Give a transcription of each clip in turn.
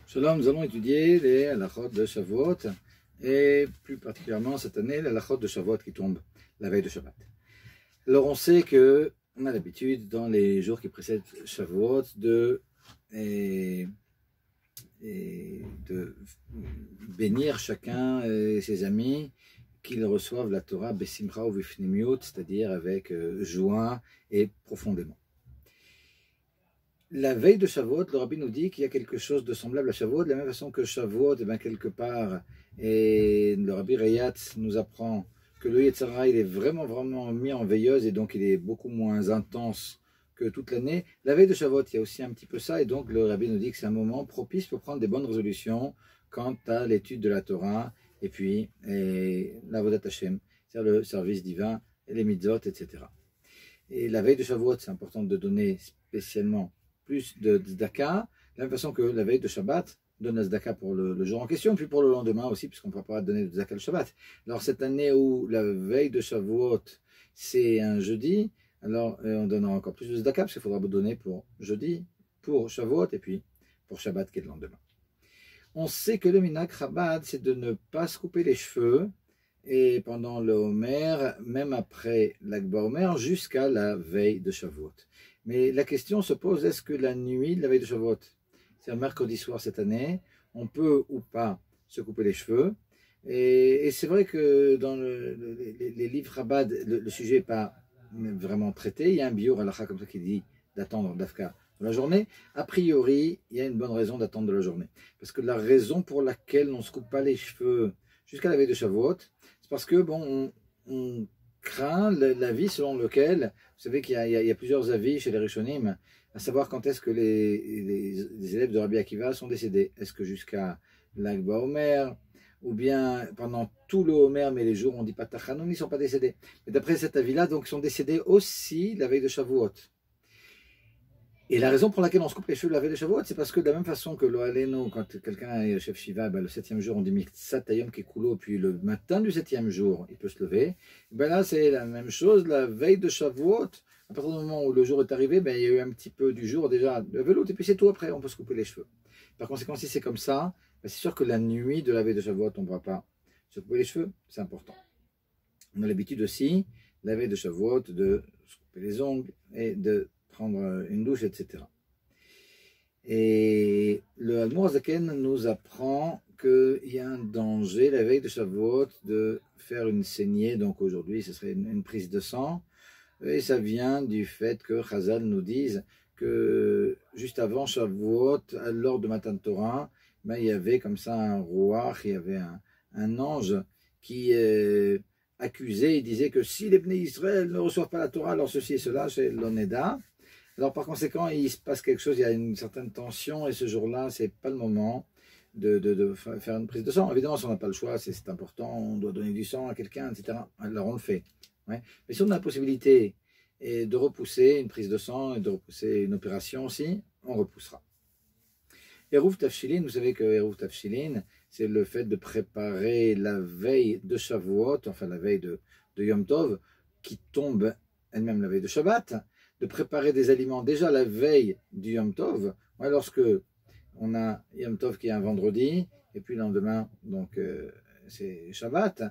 Shalom, nous allons étudier les halachot de Shavuot et plus particulièrement cette année les halachot de Shavuot qui tombent la veille de Shabbat. Alors on sait que on a l'habitude dans les jours qui précèdent Shavuot de bénir chacun et ses amis qu'ils reçoivent la Torah besimcha ou bifnimiut, c'est-à-dire avec joie et profondément. La veille de Shavuot, le Rabbi nous dit qu'il y a quelque chose de semblable à Shavuot, de la même façon que Shavuot, quelque part, et le Rabbi Rayat nous apprend que le Yetzer Hara, il est vraiment mis en veilleuse et donc il est beaucoup moins intense que toute l'année. La veille de Shavuot, il y a aussi un petit peu ça et donc le Rabbi nous dit que c'est un moment propice pour prendre des bonnes résolutions quant à l'étude de la Torah et puis l'Avodat Hashem, c'est-à-dire le service divin, et les mitzvot, etc. Et la veille de Shavuot, c'est important de donner spécialement plus de tzedaka, de la même façon que la veille de Shabbat, donne la tzedaka pour le jour en question, puis pour le lendemain aussi, puisqu'on ne peut pas donner de tzedaka le Shabbat. Alors cette année où la veille de Shavuot, c'est un jeudi, alors on donnera encore plus de tzedaka, parce qu'il faudra donner pour jeudi, pour Shavuot, et puis pour Shabbat qui est le lendemain. On sait que le minhag Chabad, c'est de ne pas se couper les cheveux, et pendant le Homer, même après l'Ag BaOmer, jusqu'à la veille de Shavuot. Mais la question se pose, est-ce que la nuit de la veille de Shavuot, c'est-à-dire mercredi soir cette année, on peut ou pas se couper les cheveux? Et c'est vrai que dans les livres Chabad, le sujet n'est pas vraiment traité. Il y a un biur halakha comme ça qui dit d'attendre d'Afka de la journée. A priori, il y a une bonne raison d'attendre de la journée. Parce que la raison pour laquelle on ne se coupe pas les cheveux jusqu'à la veille de Shavuot, c'est parce que, bon, on craint l'avis selon lequel, vous savez qu'il y a plusieurs avis chez les Rishonim, à savoir quand est-ce que les élèves de Rabbi Akiva sont décédés. Est-ce que jusqu'à l'Ag BaOmer, ou bien pendant tout le Homer, mais les jours on ne dit pas Tachanoun, ils ne sont pas décédés. Mais d'après cet avis-là, donc ils sont décédés aussi la veille de Shavuot. Et la raison pour laquelle on se coupe les cheveux la veille de Shavuot, c'est parce que de la même façon que l'Ohaleno, quand quelqu'un est chef Shiva, le 7e jour, on dit Miksat Hayom Kekulo, puis le matin du 7e jour, il peut se lever. Ben là, c'est la même chose, la veille de Shavuot, à partir du moment où le jour est arrivé, ben, il y a eu un petit peu du jour déjà de veloute, et puis c'est tout après, on peut se couper les cheveux. Par conséquent, si c'est comme ça, ben, c'est sûr que la nuit de la veille de Shavuot, on ne va pas se couper les cheveux, c'est important. On a l'habitude aussi, la veille de Shavuot, de se couper les ongles et de prendre une douche, etc. Et le Admor Zaken nous apprend qu'il y a un danger la veille de Shavuot de faire une saignée, donc aujourd'hui ce serait une prise de sang, et ça vient du fait que Chazal nous dise que juste avant Shavuot, lors de Matan Torah, ben, il y avait comme ça un roi, il y avait un ange qui accusait, il disait que si les Bnei Israël ne reçoivent pas la Torah, alors ceci et cela, c'est l'Oneda. Alors par conséquent, il se passe quelque chose, il y a une certaine tension, et ce jour-là, c'est pas le moment de faire une prise de sang. Évidemment, si on n'a pas le choix, c'est important, on doit donner du sang à quelqu'un, etc. Alors on le fait. Ouais. Mais si on a la possibilité de repousser une prise de sang et de repousser une opération aussi, on repoussera. Eruv Tafshilin, vous savez que Eruv Tafshilin, c'est le fait de préparer la veille de Shavuot, enfin la veille de Yom Tov, qui tombe elle-même la veille de Shabbat, de préparer des aliments déjà la veille du Yom Tov, ouais, lorsque on a Yom Tov qui est un vendredi, et puis le lendemain, donc c'est Shabbat,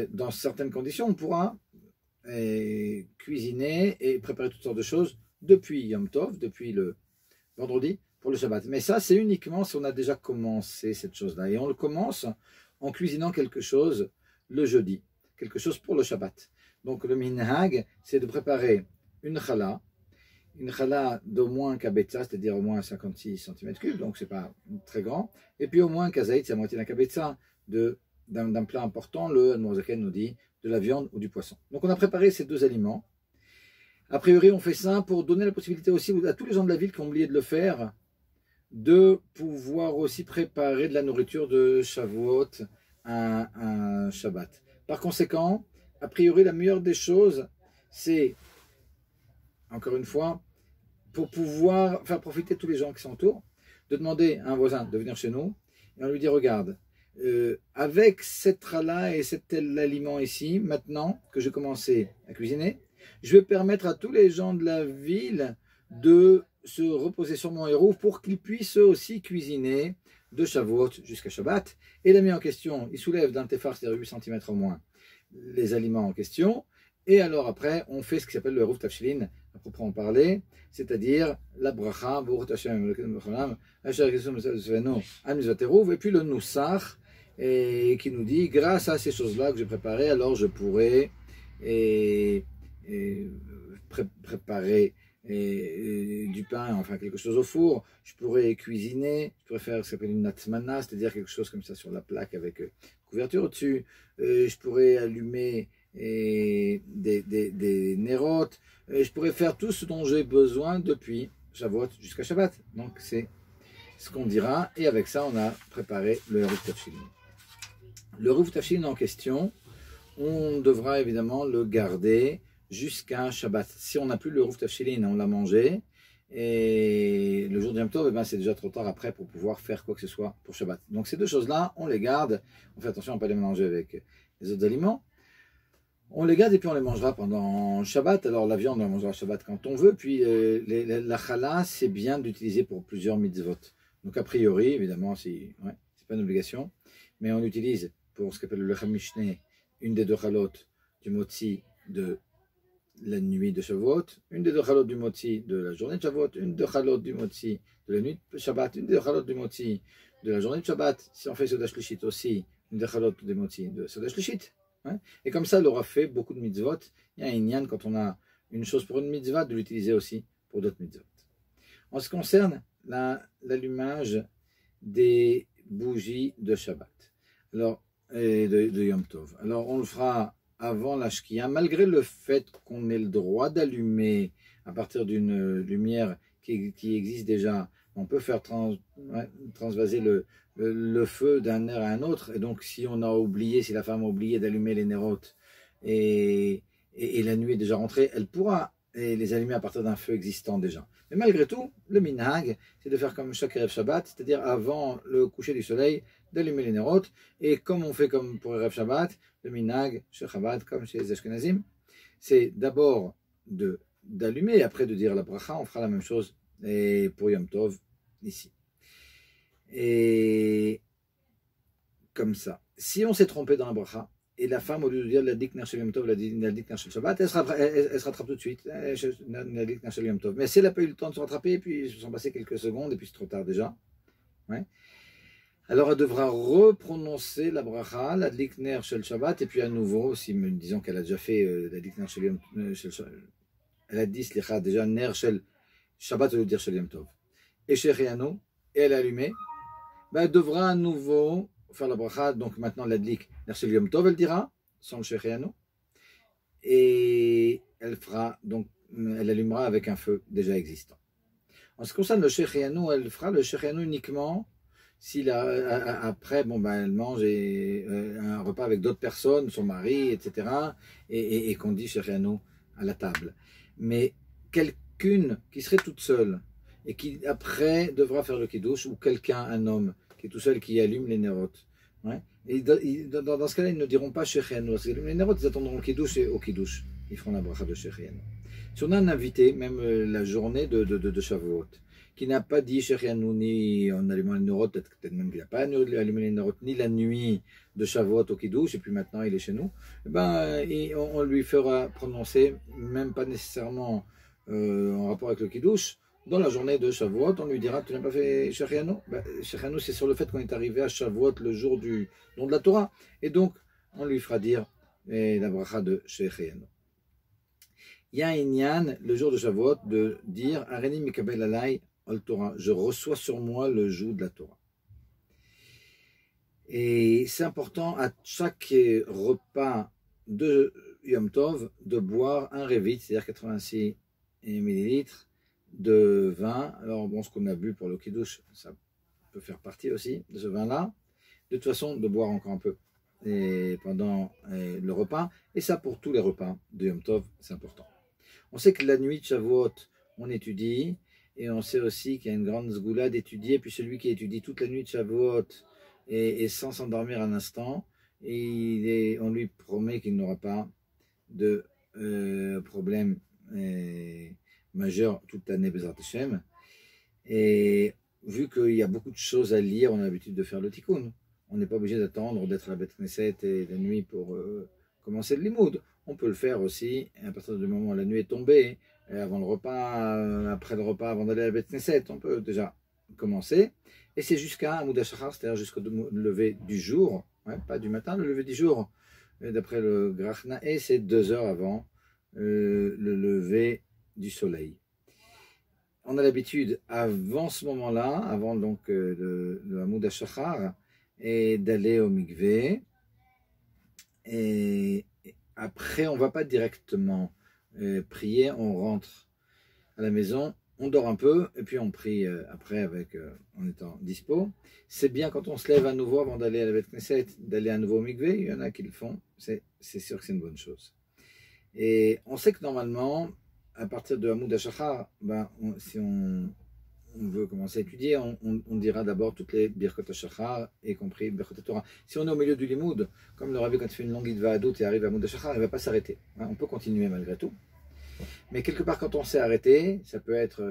dans certaines conditions, on pourra cuisiner et préparer toutes sortes de choses depuis Yom Tov, depuis le vendredi, pour le Shabbat. Mais ça, c'est uniquement si on a déjà commencé cette chose-là. Et on le commence en cuisinant quelque chose le jeudi, quelque chose pour le Shabbat. Donc le minhag, c'est de préparer une challah d'au moins un kabetza, c'est-à-dire au moins 56 cm3, donc c'est pas très grand, et puis au moins un kazaït, c'est la moitié d'un kabetza d'un plat important, le Admor Zaken nous dit de la viande ou du poisson. Donc on a préparé ces deux aliments. A priori, on fait ça pour donner la possibilité aussi à tous les gens de la ville qui ont oublié de le faire, de pouvoir aussi préparer de la nourriture de Shavuot un Shabbat. Par conséquent, a priori, la meilleure des choses, c'est, encore une fois, pour pouvoir faire profiter tous les gens qui s'entourent, de demander à un voisin de venir chez nous, et on lui dit, regarde, avec cette challah et cet aliment ici, maintenant que j'ai commencé à cuisiner, je vais permettre à tous les gens de la ville de se reposer sur mon héros pour qu'il puisse aussi cuisiner de Shavuot jusqu'à Shabbat. Et l'ami en question, il soulève d'un tefar, c'est-à-dire 8 cm en moins, les aliments en question. Et alors après, on fait ce qui s'appelle le Eruv Tafshilin, à proprement parler, c'est-à-dire la bracha, et puis le Nusach, et qui nous dit, grâce à ces choses-là que j'ai préparées, alors je pourrais préparer du pain, enfin quelque chose au four, je pourrais cuisiner, je pourrais faire ce qu'on appelle une natmana, c'est-à-dire quelque chose comme ça sur la plaque avec couverture au-dessus, je pourrais allumer des nérotes, je pourrais faire tout ce dont j'ai besoin depuis Shavuot jusqu'à Shabbat. Donc c'est ce qu'on dira, et avec ça on a préparé le Eruv Tafshilin. Le Eruv Tafshilin en question, on devra évidemment le garder jusqu'à Shabbat. Si on n'a plus le Eruv Tafshilin, on l'a mangé, et le jour du Yom Tov, eh ben, c'est déjà trop tard après pour pouvoir faire quoi que ce soit pour Shabbat. Donc ces deux choses-là, on les garde, on fait attention à ne pas les mélanger avec les autres aliments. On les garde et puis on les mangera pendant Shabbat. Alors la viande, on la mangera Shabbat quand on veut. Puis la challah, c'est bien d'utiliser pour plusieurs mitzvot. Donc a priori, évidemment, c'est pas une obligation, mais on utilise pour ce qu'on appelle le lechem mishné, une des deux chalot du motzi de la nuit de Shavuot, une des deux chalot du motzi de la journée de Shavuot, une des chalot du motzi de la nuit de Shabbat, une des chalot du motzi de la journée de Shabbat. Si on fait Soda Shlishit aussi, une des chalot du motzi de Soda Shlishit. Et comme ça, elle aura fait beaucoup de mitzvot. Il y a un inyan, quand on a une chose pour une mitzvah, de l'utiliser aussi pour d'autres mitzvot. En ce qui concerne l'allumage des bougies de Shabbat, alors, et de Yom Tov. Alors, on le fera avant la Shkia, malgré le fait qu'on ait le droit d'allumer à partir d'une lumière qui existe déjà. On peut faire transvaser le feu d'un nerf à un autre, et donc si on a oublié, si la femme a oublié d'allumer les nérotes et la nuit est déjà rentrée, elle pourra les allumer à partir d'un feu existant déjà. Mais malgré tout, le minhag, c'est de faire comme chaque Erev Shabbat, c'est-à-dire avant le coucher du soleil, d'allumer les nérotes, et comme on fait comme pour Erev Shabbat, le minhag, chez Chabad, comme chez les Ashkenazim, c'est d'abord d'allumer, et après de dire la bracha, on fera la même chose et pour Yom Tov, ici. Et comme ça. Si on s'est trompé dans la bracha, et la femme, au lieu de dire la dik shel Yom Tov, la dik shel Shabbat, elle se rattrape tout de suite, la dik shel Yom Tov. Mais si elle n'a pas eu le temps de se rattraper, puis ils se sont passés quelques secondes, et puis c'est trop tard déjà, alors elle devra reprononcer la bracha, la dik shel Shabbat, et puis à nouveau, si disons qu'elle a déjà fait la dik shel Yom Tov, elle a dit déjà ner shel Shabbat, veut dire Shel Yom Tov. Et Shechianu, et elle est allumée, ben elle devra à nouveau faire la bracha, donc maintenant l'adlik, Shel Yom Tov, elle dira, sans le Shechianu, et elle fera, donc, elle allumera avec un feu déjà existant. En ce qui concerne le Shechianu, elle fera le Shechianu uniquement si après, bon, ben, elle mange un repas avec d'autres personnes, son mari, etc., et qu'on dit Shechianu à la table. Mais quelqu'une qui serait toute seule et qui après devra faire le kiddush, ou quelqu'un, un homme qui est tout seul qui allume les nérotes. Et dans ce cas-là, ils ne diront pas Shechianu. Les nérotes, ils attendront le kiddush, et au kiddush, ils feront la bracha de Shechianu. Si on a un invité, même la journée de Shavuot, qui n'a pas dit Shechianu ni en allumant les nérotes, peut-être même qu'il n'a pas allumé les nérotes, ni la nuit de Shavuot au kiddush, et puis maintenant il est chez nous, on lui fera prononcer, même pas nécessairement en rapport avec le kiddush, dans la journée de Shavuot, on lui dira, tu n'as pas fait Shechianu? Shechianu, c'est sur le fait qu'on est arrivé à Shavuot le jour du don de la Torah, et donc on lui fera dire la bracha de Shechianu. Il y a un inyan, le jour de Shavuot, de dire Areni mikabel alay al Torah, je reçois sur moi le joug de la Torah. Et c'est important à chaque repas de Yom Tov de boire un revit, c'est-à-dire 86 millilitres de vin. Alors bon, ce qu'on a bu pour le kiddush, ça peut faire partie aussi de ce vin-là. De toute façon, de boire encore un peu pendant le repas, et ça pour tous les repas de Yom Tov, c'est important. On sait que la nuit de Shavuot, on étudie, et on sait aussi qu'il y a une grande zgoula d'étudier, puis celui qui étudie toute la nuit de Shavuot et sans s'endormir un instant, on lui promet qu'il n'aura pas de problème majeur toute l'année Bezrat Hashem. Et vu qu'il y a beaucoup de choses à lire, on a l'habitude de faire le tikkun. On n'est pas obligé d'attendre d'être à la Beth Knesset et la nuit pour commencer le limoud. On peut le faire aussi à partir du moment où la nuit est tombée, avant le repas, après le repas, avant d'aller à la Beth Knesset. On peut déjà commencer. Et c'est jusqu'à Amoud HaShachar, c'est-à-dire jusqu'au lever du jour, pas du matin, le lever du jour. D'après le Grach Na'eh, c'est 2 heures avant le lever du soleil. On a l'habitude, avant ce moment-là, avant donc le Amoud HaShachar, et d'aller au mikvé. Et après, on ne va pas directement prier, on rentre à la maison, on dort un peu, et puis on prie après avec, en étant dispo. C'est bien quand on se lève à nouveau avant d'aller à la Beth Knesset, d'aller à nouveau au mikvé, il y en a qui le font, c'est sûr que c'est une bonne chose. Et on sait que normalement, à partir de Amoud HaShachar, si on veut commencer à étudier, on dira d'abord toutes les Birkot HaShachar, y compris Birkot HaTorah. Si on est au milieu du limoud, comme le Rabbi quand il fait une longue Hitva Hadout et arrive à Amoud HaShachar, il ne va pas s'arrêter. On peut continuer malgré tout. Mais quelque part, quand on s'est arrêté, ça peut être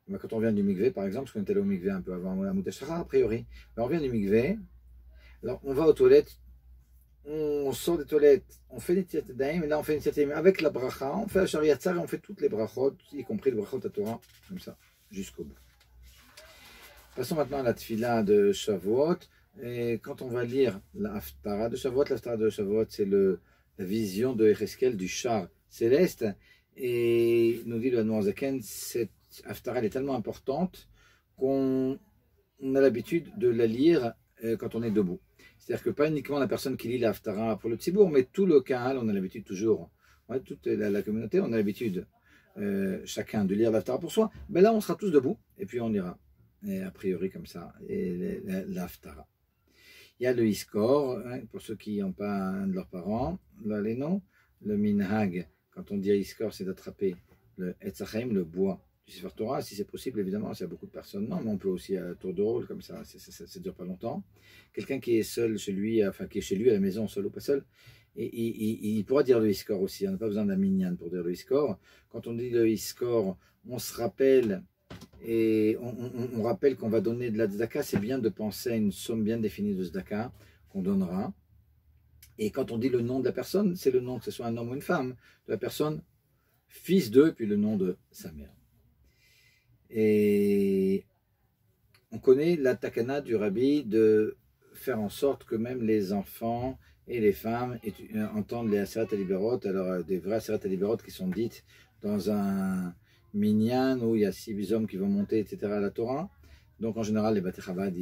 quand on vient du mikvé, par exemple, parce qu'on est allé au mikvé un peu avant Amoud HaShachar, a priori. On vient du mikvé, alors on va aux toilettes, on sort des toilettes, on fait des tiatadaim, et là on fait une tiatadaim avec la bracha, on fait la shariatzar et on fait toutes les brachot, y compris le brachot à Torah, comme ça, jusqu'au bout. Passons maintenant à la tefila de Shavuot. Et quand on va lire la Haftara de Shavuot, c'est la vision de Yecheskel du char céleste. Et nous dit le Admor Zaken, cette Haftara elle est tellement importante qu'on a l'habitude de la lire quand on est debout. C'est-à-dire que pas uniquement la personne qui lit la Haftara pour le Tzibour, mais tout le Kahal, on a l'habitude toujours, toute la communauté, on a l'habitude chacun de lire la Haftara pour soi. Mais là, on sera tous debout et puis on ira. Et a priori comme ça, et l'Haftara. Il y a le Iskor, pour ceux qui n'ont pas un de leurs parents, là les noms, le Minhag, quand on dit Iskor, c'est d'attraper le Etzachem, le bois du Sefer Torah, si c'est possible, évidemment, s'il y a beaucoup de personnes, non, mais on peut aussi à tour de rôle, comme ça, ça ne dure pas longtemps. Quelqu'un qui est seul chez lui, enfin qui est chez lui à la maison, seul ou pas seul, et il pourra dire le Iskor aussi, on n'a pas besoin d'un minyan pour dire le Iskor. Quand on dit le Iskor, on se rappelle. Et on rappelle qu'on va donner de la tzedaka, c'est bien de penser à une somme bien définie de tzedaka qu'on donnera. Et quand on dit le nom de la personne, c'est le nom, que ce soit un homme ou une femme, de la personne, fils d'eux, puis le nom de sa mère. Et on connaît la takana du Rabbi de faire en sorte que même les enfants et les femmes entendent les Aseret HaLiberot, alors des vrais Aseret HaLiberot qui sont dites dans un minyan où il y a 6 hommes qui vont monter, etc. à la Torah. Donc en général, les Bate Chabad,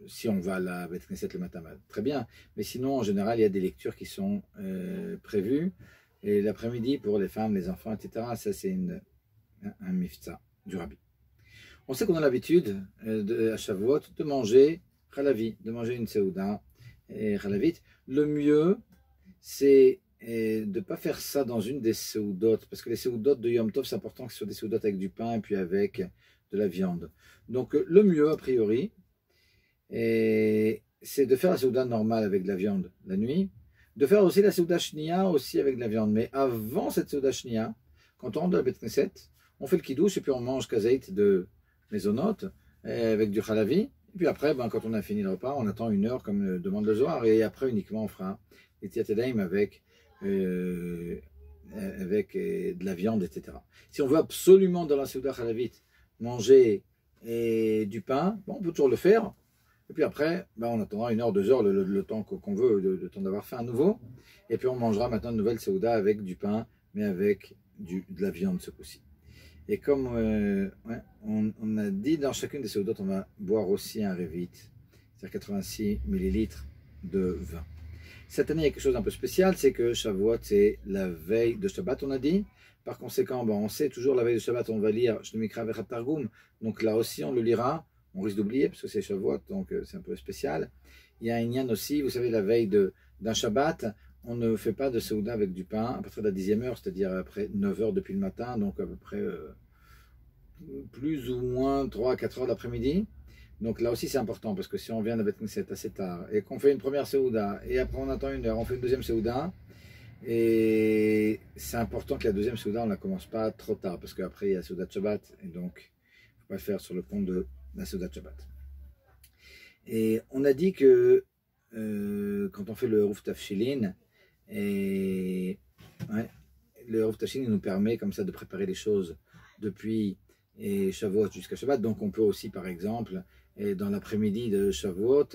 si on va à la Beth Knesset le matin, très bien. Mais sinon, en général, il y a des lectures qui sont prévues. Et l'après-midi, pour les femmes, les enfants, etc., ça c'est un mifta du Rabbi. On sait qu'on a l'habitude à Shavuot de manger chalavi, de manger une seouda et chalavit. Le mieux, c'est de ne pas faire ça dans une des seoudot, parce que les seoudot de Yom Tov, c'est important que ce soit des seoudot avec du pain et puis avec de la viande. Donc le mieux, a priori, c'est de faire la seouda normale avec de la viande la nuit, de faire aussi la seouda shnia aussi avec de la viande. Mais avant cette seouda shnia, quand on rentre dans la Beth Knesset, on fait le kiddush et puis on mange kazait de mezonot avec du chalavi. Et puis après, quand on a fini le repas, on attend 1 heure comme le demande le Zohar. Et après uniquement on fera les tiatadaim avec de la viande, etc. Si on veut absolument dans la Seuda Chalavit manger du pain, on peut toujours le faire. Et puis après, on attendra 1 heure, 2 heures, le temps qu'on veut, le temps d'avoir faim à nouveau. Et puis on mangera maintenant une nouvelle Seuda avec du pain, mais avec de la viande ce coup-ci. Et comme on a dit dans chacune des Seudot, on va boire aussi un Revit, c'est-à-dire 86 millilitres de vin. Cette année, il y a quelque chose d'un peu spécial, c'est que Shavuot, c'est la veille de Shabbat, on a dit. Par conséquent, on sait toujours la veille de Shabbat, on va lire Shnemikra Vechat Targum. Donc là aussi, on le lira. On risque d'oublier parce que c'est Shavuot, donc c'est un peu spécial. Il y a un Inyan aussi, vous savez, la veille d'un Shabbat, on ne fait pas de Seuda avec du pain à partir de la 10e heure, c'est-à-dire après 9 heures depuis le matin, donc à peu près plus ou moins 3 à 4 heures d'après-midi. Donc là aussi c'est important parce que si on vient de Beth Knesset assez tard et qu'on fait une première Seuda et après on attend 1 heure, on fait une deuxième Seuda et c'est important que la deuxième Seuda on ne la commence pas trop tard parce qu'après il y a Seuda de Shabbat et donc il ne faut va faire sur le pont de la Seudat Shabbat. Et on a dit que quand on fait le Eruv Tafshilin, et ouais, le Eruv Tafshilin nous permet comme ça de préparer les choses depuis Shavuot jusqu'à Shabbat. Donc on peut aussi, par exemple, dans l'après-midi de Shavuot,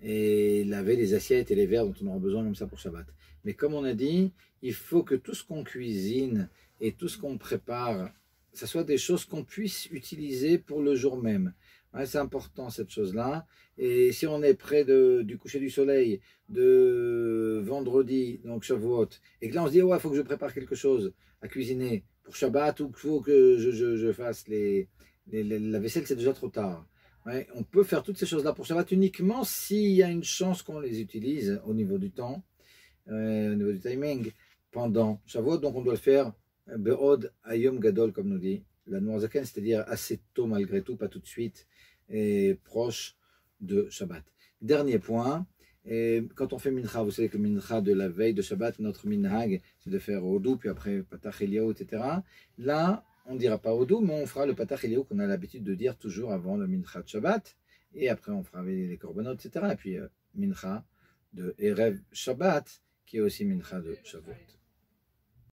et laver les assiettes et les verres dont on aura besoin comme ça pour Shabbat. Mais comme on a dit, il faut que tout ce qu'on cuisine et tout ce qu'on prépare, ça soit des choses qu'on puisse utiliser pour le jour même. Ouais, c'est important cette chose-là. Et si on est près du coucher du soleil de vendredi, donc Shavuot, et que là on se dit, ouais, il faut que je prépare quelque chose à cuisiner pour Shabbat, ou qu'il faut que je fasse la vaisselle, c'est déjà trop tard. Ouais, on peut faire toutes ces choses-là pour Shabbat uniquement s'il y a une chance qu'on les utilise au niveau du temps, au niveau du timing, pendant Shavuot. Donc on doit le faire Be'od Ayom Gadol, comme nous dit la Noirzaken, c'est-à-dire assez tôt malgré tout, pas tout de suite, et proche de Shabbat. Dernier point, quand on fait Mincha, vous savez que Mincha de la veille de Shabbat, notre Minhag, c'est de faire Odou, puis après Patach Eliyahu, etc. Là, on ne dira pas Odou, mais on fera le Patach Eliyahu qu'on a l'habitude de dire toujours avant le Mincha de Shabbat, et après on fera les Korbanot, etc. Et puis Mincha de Erev Shabbat, qui est aussi Mincha de Shavuot.